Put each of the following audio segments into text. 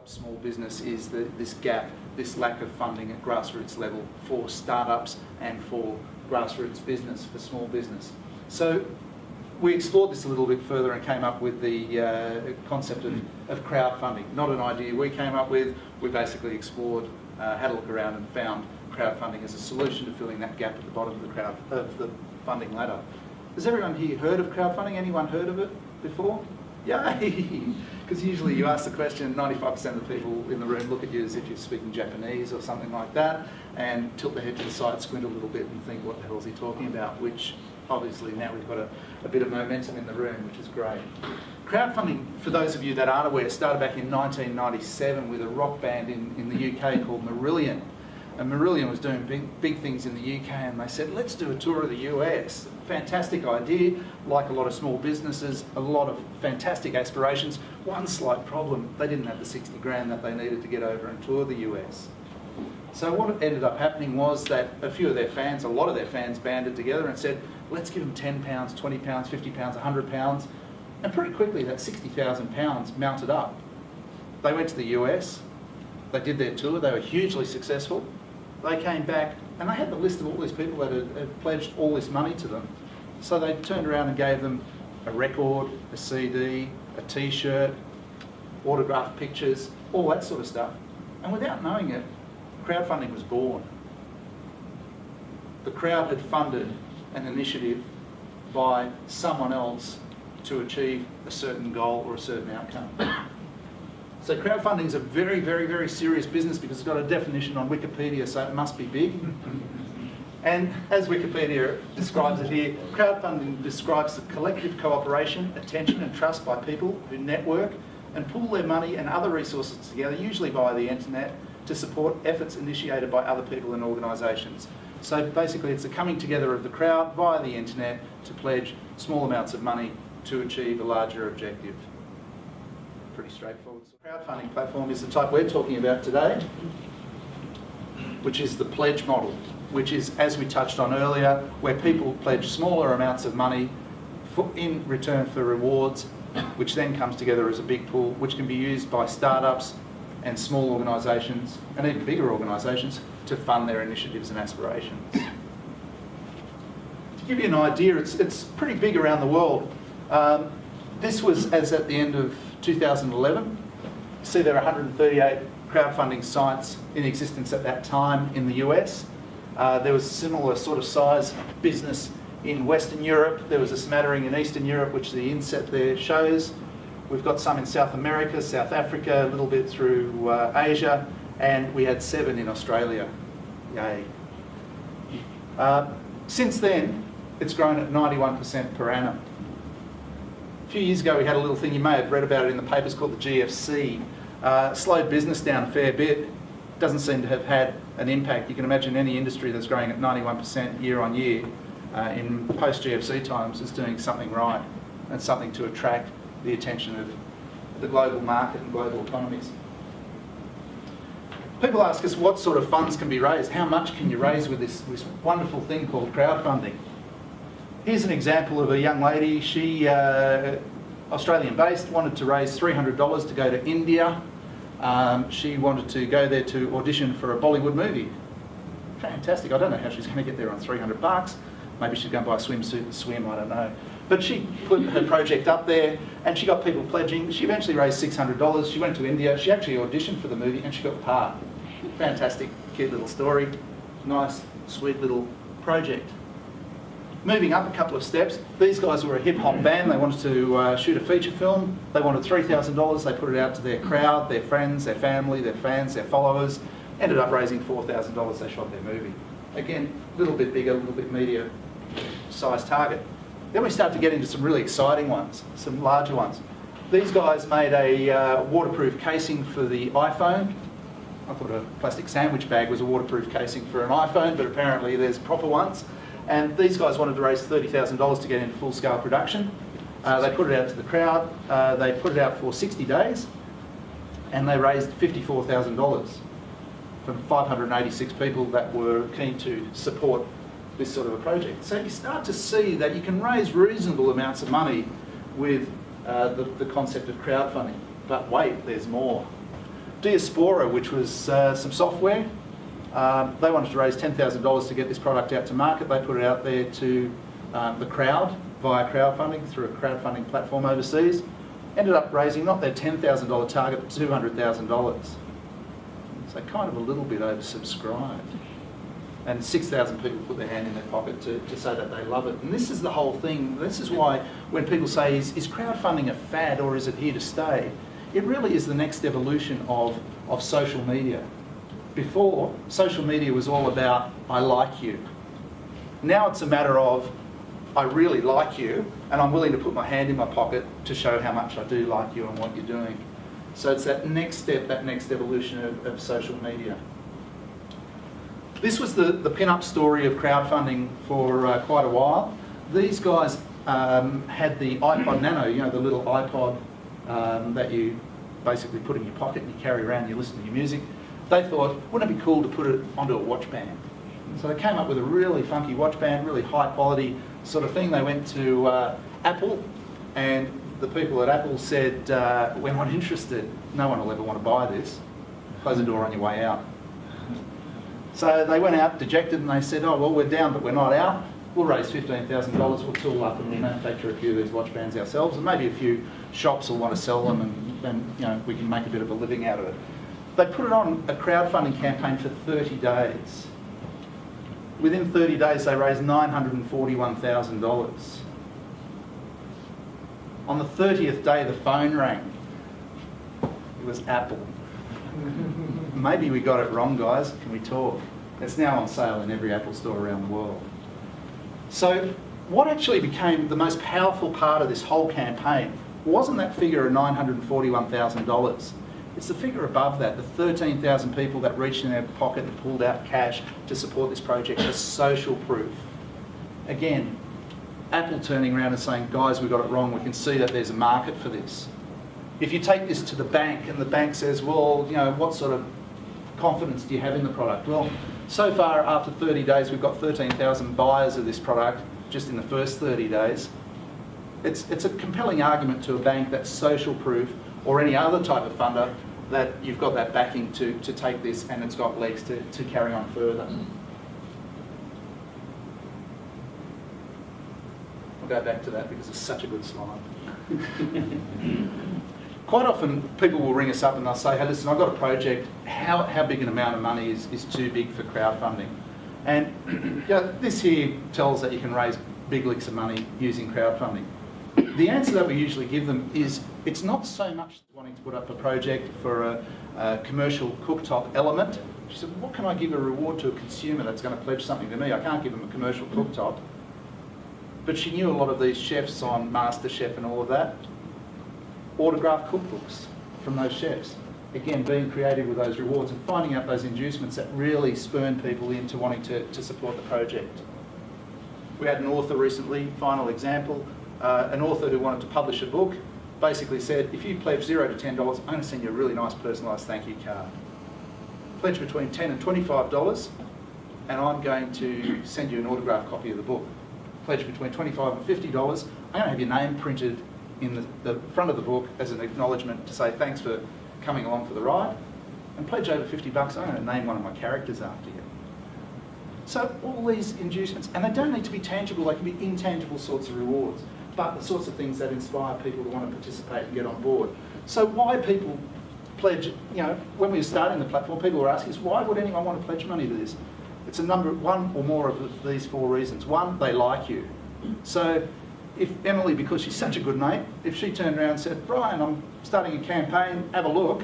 stops small business is this gap, this lack of funding at grassroots level for startups and for grassroots business, for small business. So we explored this a little bit further and came up with the concept of crowdfunding. Not an idea we came up with, we basically explored, had a look around and found crowdfunding as a solution to filling that gap at the bottom of the funding ladder. Has everyone here heard of crowdfunding? Anyone heard of it before? Yay! Because usually you ask the question, 95% of the people in the room look at you as if you're speaking Japanese or something like that, and tilt their head to the side, squint a little bit and think, what the hell is he talking about? Which obviously now we've got a bit of momentum in the room, which is great. Crowdfunding, for those of you that aren't aware, started back in 1997 with a rock band in the UK called Marillion. And Marillion was doing big things in the UK, and they said, let's do a tour of the US. Fantastic idea, like a lot of small businesses, a lot of fantastic aspirations. One slight problem, they didn't have the 60 grand that they needed to get over and tour the US. So what ended up happening was that a few of their fans, a lot of their fans banded together and said, let's give them £10, £20, £50, £100, and pretty quickly that £60,000 mounted up. They went to the US, they did their tour, they were hugely successful. They came back and they had the list of all these people that had pledged all this money to them. So they turned around and gave them a record, a CD, a t-shirt, autographed pictures, all that sort of stuff. And without knowing it, crowdfunding was born. The crowd had funded an initiative by someone else to achieve a certain goal or a certain outcome. So crowdfunding is a very, very, very serious business because it's got a definition on Wikipedia, so it must be big. And as Wikipedia describes it here, crowdfunding describes the collective cooperation, attention and trust by people who network and pool their money and other resources together, usually via the internet, to support efforts initiated by other people and organisations. So basically it's the coming together of the crowd via the internet to pledge small amounts of money to achieve a larger objective. Pretty straightforward. So the crowdfunding platform is the type we're talking about today, which is the pledge model, which is, as we touched on earlier, where people pledge smaller amounts of money in return for rewards, which then comes together as a big pool, which can be used by startups and small organisations, and even bigger organisations, to fund their initiatives and aspirations. To give you an idea, it's pretty big around the world. This was as at the end of 2011. You see there are 138 crowdfunding sites in existence at that time in the US. There was a similar sort of size business in Western Europe. There was a smattering in Eastern Europe, which the inset there shows. We've got some in South America, South Africa, a little bit through Asia, and we had 7 in Australia. Yay. Since then, it's grown at 91% per annum. A few years ago we had a little thing, you may have read about it in the papers, called the GFC. Slowed business down a fair bit. Doesn't seem to have had an impact. You can imagine any industry that's growing at 91% year on year in post-GFC times is doing something right and something to attract the attention of the global market and global economies. People ask us what sort of funds can be raised. How much can you raise with this wonderful thing called crowdfunding? Here's an example of a young lady. She, Australian-based, wanted to raise $300 to go to India. She wanted to go there to audition for a Bollywood movie. Fantastic. I don't know how she's going to get there on $300. Maybe she's going to buy a swimsuit and swim, I don't know. But she put her project up there and she got people pledging. She eventually raised $600. She went to India. She actually auditioned for the movie and she got the part. Fantastic, cute little story. Nice, sweet little project. Moving up a couple of steps, these guys were a hip-hop band. They wanted to shoot a feature film. They wanted $3,000. They put it out to their crowd, their friends, their family, their fans, their followers. Ended up raising $4,000. They shot their movie. Again, a little bit bigger, a little bit medium-sized target. Then we start to get into some really exciting ones, some larger ones. These guys made a waterproof casing for the iPhone. I thought a plastic sandwich bag was a waterproof casing for an iPhone, but apparently there's proper ones. And these guys wanted to raise $30,000 to get into full-scale production. They put it out to the crowd. They put it out for 60 days, and they raised $54,000 from 586 people that were keen to support this sort of a project. So you start to see that you can raise reasonable amounts of money with the concept of crowdfunding. But wait, there's more. Diaspora, which was some software. They wanted to raise $10,000 to get this product out to market. They put it out there to the crowd via crowdfunding through a crowdfunding platform overseas. Ended up raising not their $10,000 target, but $200,000. So kind of a little bit oversubscribed. And 6,000 people put their hand in their pocket to say that they love it. And this is the whole thing. This is why when people say, is crowdfunding a fad or is it here to stay? It really is the next evolution of social media. Before, social media was all about, I like you. Now it's a matter of, I really like you, and I'm willing to put my hand in my pocket to show how much I do like you and what you're doing. So it's that next step, that next evolution of social media. This was the pin-up story of crowdfunding for quite a while. These guys had the iPod Nano, you know, the little iPod that you basically put in your pocket and you carry around, you listen to your music. They thought, wouldn't it be cool to put it onto a watch band? So they came up with a really funky watch band, really high quality sort of thing. They went to Apple, and the people at Apple said, we're not interested. No one will ever want to buy this. Close the door on your way out. So they went out dejected and they said, oh, well, we're down, but we're not out. We'll raise $15,000, we'll tool up and we'll manufacture a few of these watch bands ourselves, and maybe a few shops will want to sell them, and you know, we can make a bit of a living out of it. They put it on a crowdfunding campaign for 30 days. Within 30 days, they raised $941,000. On the 30th day, the phone rang. It was Apple. Maybe we got it wrong, guys. Can we talk? It's now on sale in every Apple store around the world. So what actually became the most powerful part of this whole campaign wasn't that figure of $941,000. It's the figure above that, the 13,000 people that reached in their pocket and pulled out cash to support this project as social proof. Again, Apple turning around and saying, guys, we got it wrong, we can see that there's a market for this. If you take this to the bank and the bank says, well, you know, what sort of confidence do you have in the product? Well, so far after 30 days, we've got 13,000 buyers of this product just in the first 30 days. It's a compelling argument to a bank that's social proof, or any other type of funder, that you've got that backing to take this and it's got legs to carry on further. I'll go back to that because it's such a good slide. Quite often people will ring us up and they'll say, hey, listen, I've got a project, how big an amount of money is too big for crowdfunding? And you know, this here tells that you can raise big licks of money using crowdfunding. The answer that we usually give them is, it's not so much wanting to put up a project for a commercial cooktop element. She said, what can I give a reward to a consumer that's going to pledge something to me? I can't give them a commercial cooktop. But she knew a lot of these chefs on MasterChef and all of that. Autographed cookbooks from those chefs. Again, being creative with those rewards and finding out those inducements that really spurn people into wanting to support the project. We had an author recently, final example, an author who wanted to publish a book, basically said, if you pledge $0 to $10, I'm going to send you a really nice personalised thank you card. Pledge between $10 and $25, and I'm going to send you an autographed copy of the book. Pledge between $25 and $50, I'm going to have your name printed in the front of the book as an acknowledgement to say thanks for coming along for the ride. And pledge over $50, I'm going to name one of my characters after you. So all these inducements, and they don't need to be tangible, they can be intangible sorts of rewards, but the sorts of things that inspire people to want to participate and get on board. So why people pledge, you know, when we were starting the platform, people were asking us, why would anyone want to pledge money to this? It's one or more of these four reasons. One, they like you. So if Emily, because she's such a good mate, if she turned around and said, Brian, I'm starting a campaign, have a look.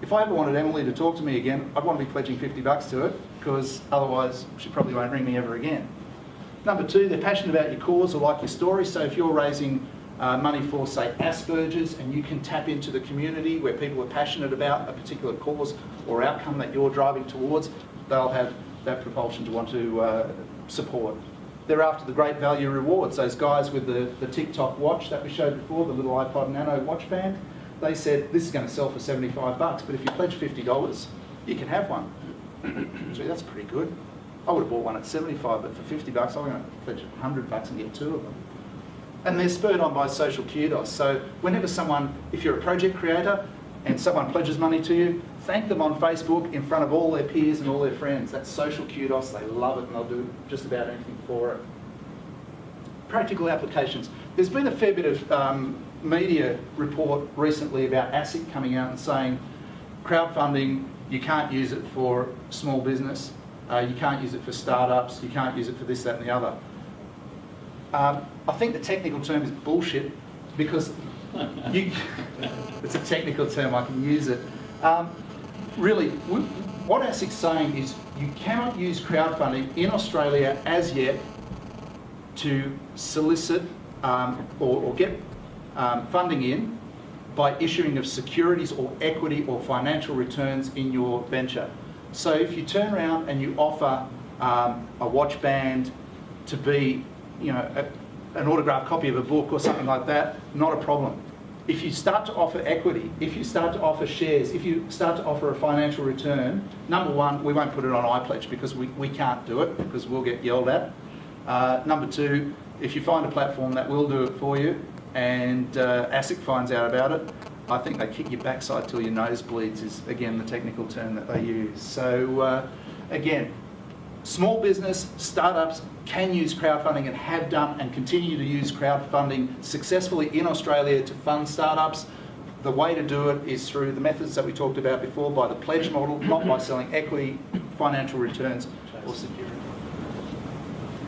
If I ever wanted Emily to talk to me again, I'd want to be pledging $50 to it, because otherwise she probably won't ring me ever again. Number two, they're passionate about your cause or like your story. So if you're raising money for, say, Asperger's, and you can tap into the community where people are passionate about a particular cause or outcome that you're driving towards, they'll have that propulsion to want to support. They're after the great value rewards. Those guys with the TikTok watch that we showed before, the little iPod Nano watch band, they said this is going to sell for $75, but if you pledge $50, you can have one. Gee, that's pretty good. I would have bought one at $75, but for $50, I'm going to pledge $100 and get two of them. And they're spurred on by social kudos. So whenever someone, if you're a project creator and someone pledges money to you, thank them on Facebook in front of all their peers and all their friends. That's social kudos. They love it and they'll do just about anything for it. Practical applications. There's been a fair bit of media report recently about ASIC coming out and saying crowdfunding, you can't use it for small business, you can't use it for startups, you can't use it for this, that and the other. I think the technical term is bullshit because it's a technical term, I can use it. Really, what ASIC's saying is you cannot use crowdfunding in Australia as yet to solicit or get funding in by issuing of securities or equity or financial returns in your venture. So if you turn around and you offer a watch band to be, you know, an autographed copy of a book or something like that, not a problem. If you start to offer equity, if you start to offer shares, if you start to offer a financial return, number one, we won't put it on iPledge because we can't do it because we'll get yelled at. Number two, if you find a platform that will do it for you and ASIC finds out about it, I think they kick your backside till your nose bleeds is, again, the technical term that they use. So, again, small business, startups can use crowdfunding and have done and continue to use crowdfunding successfully in Australia to fund startups. The way to do it is through the methods that we talked about before, by the pledge model, not by selling equity, financial returns, or security.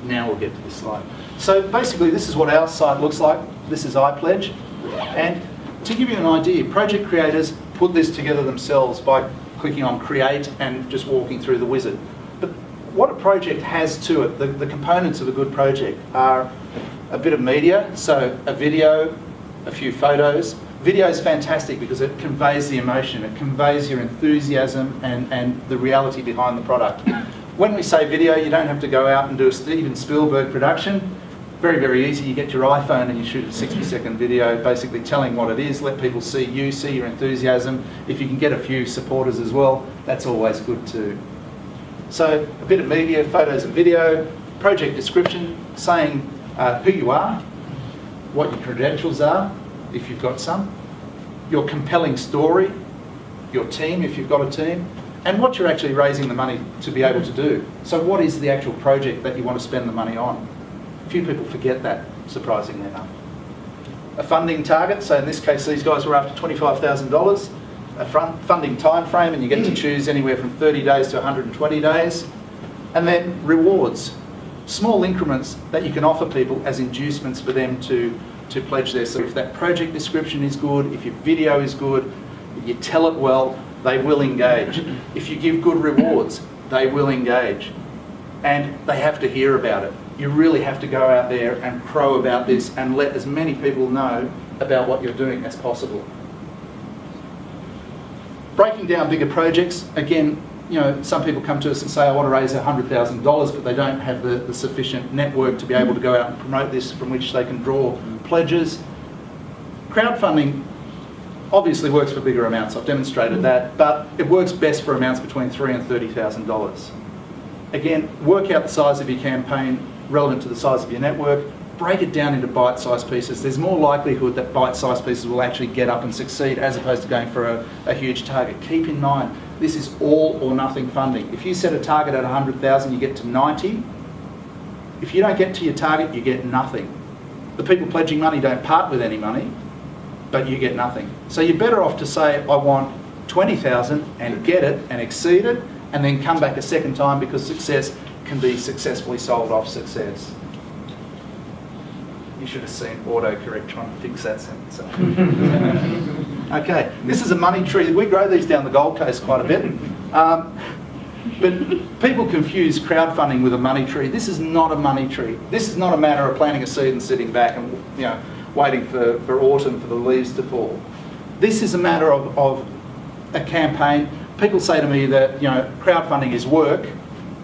Now we'll get to this slide. So basically this is what our site looks like. This is iPledge. And to give you an idea, project creators put this together themselves by clicking on create and just walking through the wizard. But what a project has to it, the components of a good project are a bit of media, so a video, a few photos. Video is fantastic because it conveys the emotion, it conveys your enthusiasm and the reality behind the product. When we say video, you don't have to go out and do a Steven Spielberg production. Very, very easy. You get your iPhone and you shoot a 60-second video basically telling what it is, let people see you, see your enthusiasm. If you can get a few supporters as well, that's always good too. So a bit of media, photos and video, project description, saying who you are, what your credentials are, if you've got some, your compelling story, your team, if you've got a team, and what you're actually raising the money to be able to do. So what is the actual project that you want to spend the money on? Few people forget that, surprisingly enough. A funding target, so in this case these guys were after $25,000. A funding time frame, and you get to choose anywhere from 30 days to 120 days. And then rewards, small increments that you can offer people as inducements for them to pledge their. So if that project description is good, if your video is good, if you tell it well, they will engage. If you give good rewards, they will engage. And they have to hear about it. You really have to go out there and crow about this and let as many people know about what you're doing as possible. Breaking down bigger projects, again, you know, some people come to us and say, I want to raise $100,000, but they don't have the sufficient network to be able to go out and promote this from which they can draw pledges. Crowdfunding obviously works for bigger amounts, I've demonstrated that, but it works best for amounts between $3,000 and $30,000. Again, work out the size of your campaign relevant to the size of your network, break it down into bite-sized pieces. There's more likelihood that bite-sized pieces will actually get up and succeed as opposed to going for a huge target. Keep in mind, this is all or nothing funding. If you set a target at 100,000, you get to 90. If you don't get to your target, you get nothing. The people pledging money don't part with any money, but you get nothing. So you're better off to say, I want 20,000 and get it and exceed it, and then come back a second time because success can be successfully sold off success. You should have seen autocorrect trying to fix that sentence. Okay, this is a money tree. We grow these down the Gold Coast quite a bit. But people confuse crowdfunding with a money tree. This is not a money tree. This is not a matter of planting a seed and sitting back and, you know, waiting for autumn for the leaves to fall. This is a matter of a campaign. People say to me that, you know, crowdfunding is work.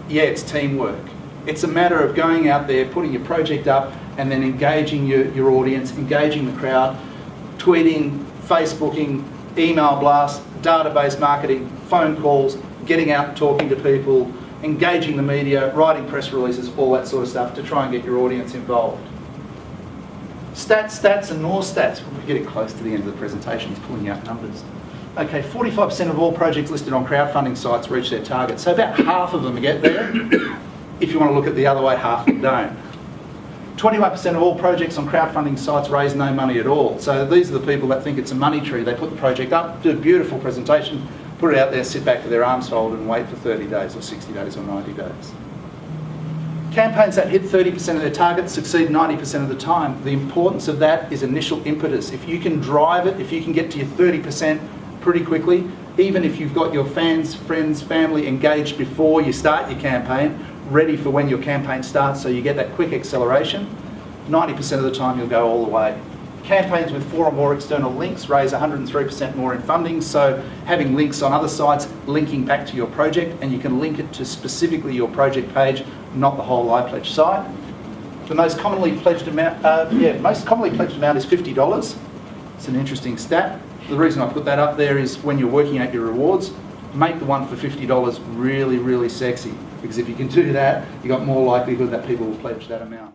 Yeah, it's teamwork. It's a matter of going out there, putting your project up, and then engaging your audience, engaging the crowd, tweeting, Facebooking, email blasts, database marketing, phone calls, getting out and talking to people, engaging the media, writing press releases, all that sort of stuff to try and get your audience involved. Stats and more stats. We're getting close to the end of the presentation, he's pulling out numbers. Okay, 45% of all projects listed on crowdfunding sites reach their target. So about half of them get there. If you want to look at the other way, half of them don't. 21% of all projects on crowdfunding sites raise no money at all. So these are the people that think it's a money tree. They put the project up, do a beautiful presentation, put it out there, sit back with their arms folded and wait for 30 days or 60 days or 90 days. Campaigns that hit 30% of their target succeed 90% of the time. The importance of that is initial impetus. If you can drive it, if you can get to your 30% pretty quickly, even if you've got your fans, friends, family engaged before you start your campaign, ready for when your campaign starts, so you get that quick acceleration, 90% of the time you'll go all the way. Campaigns with 4 or more external links raise 103% more in funding, so having links on other sites, linking back to your project, and you can link it to specifically your project page, not the whole iPledge site. The most commonly pledged amount, is $50. It's an interesting stat. The reason I put that up there is when you're working out your rewards, make the one for $50 really, really sexy. Because if you can do that, you've got more likelihood that people will pledge that amount.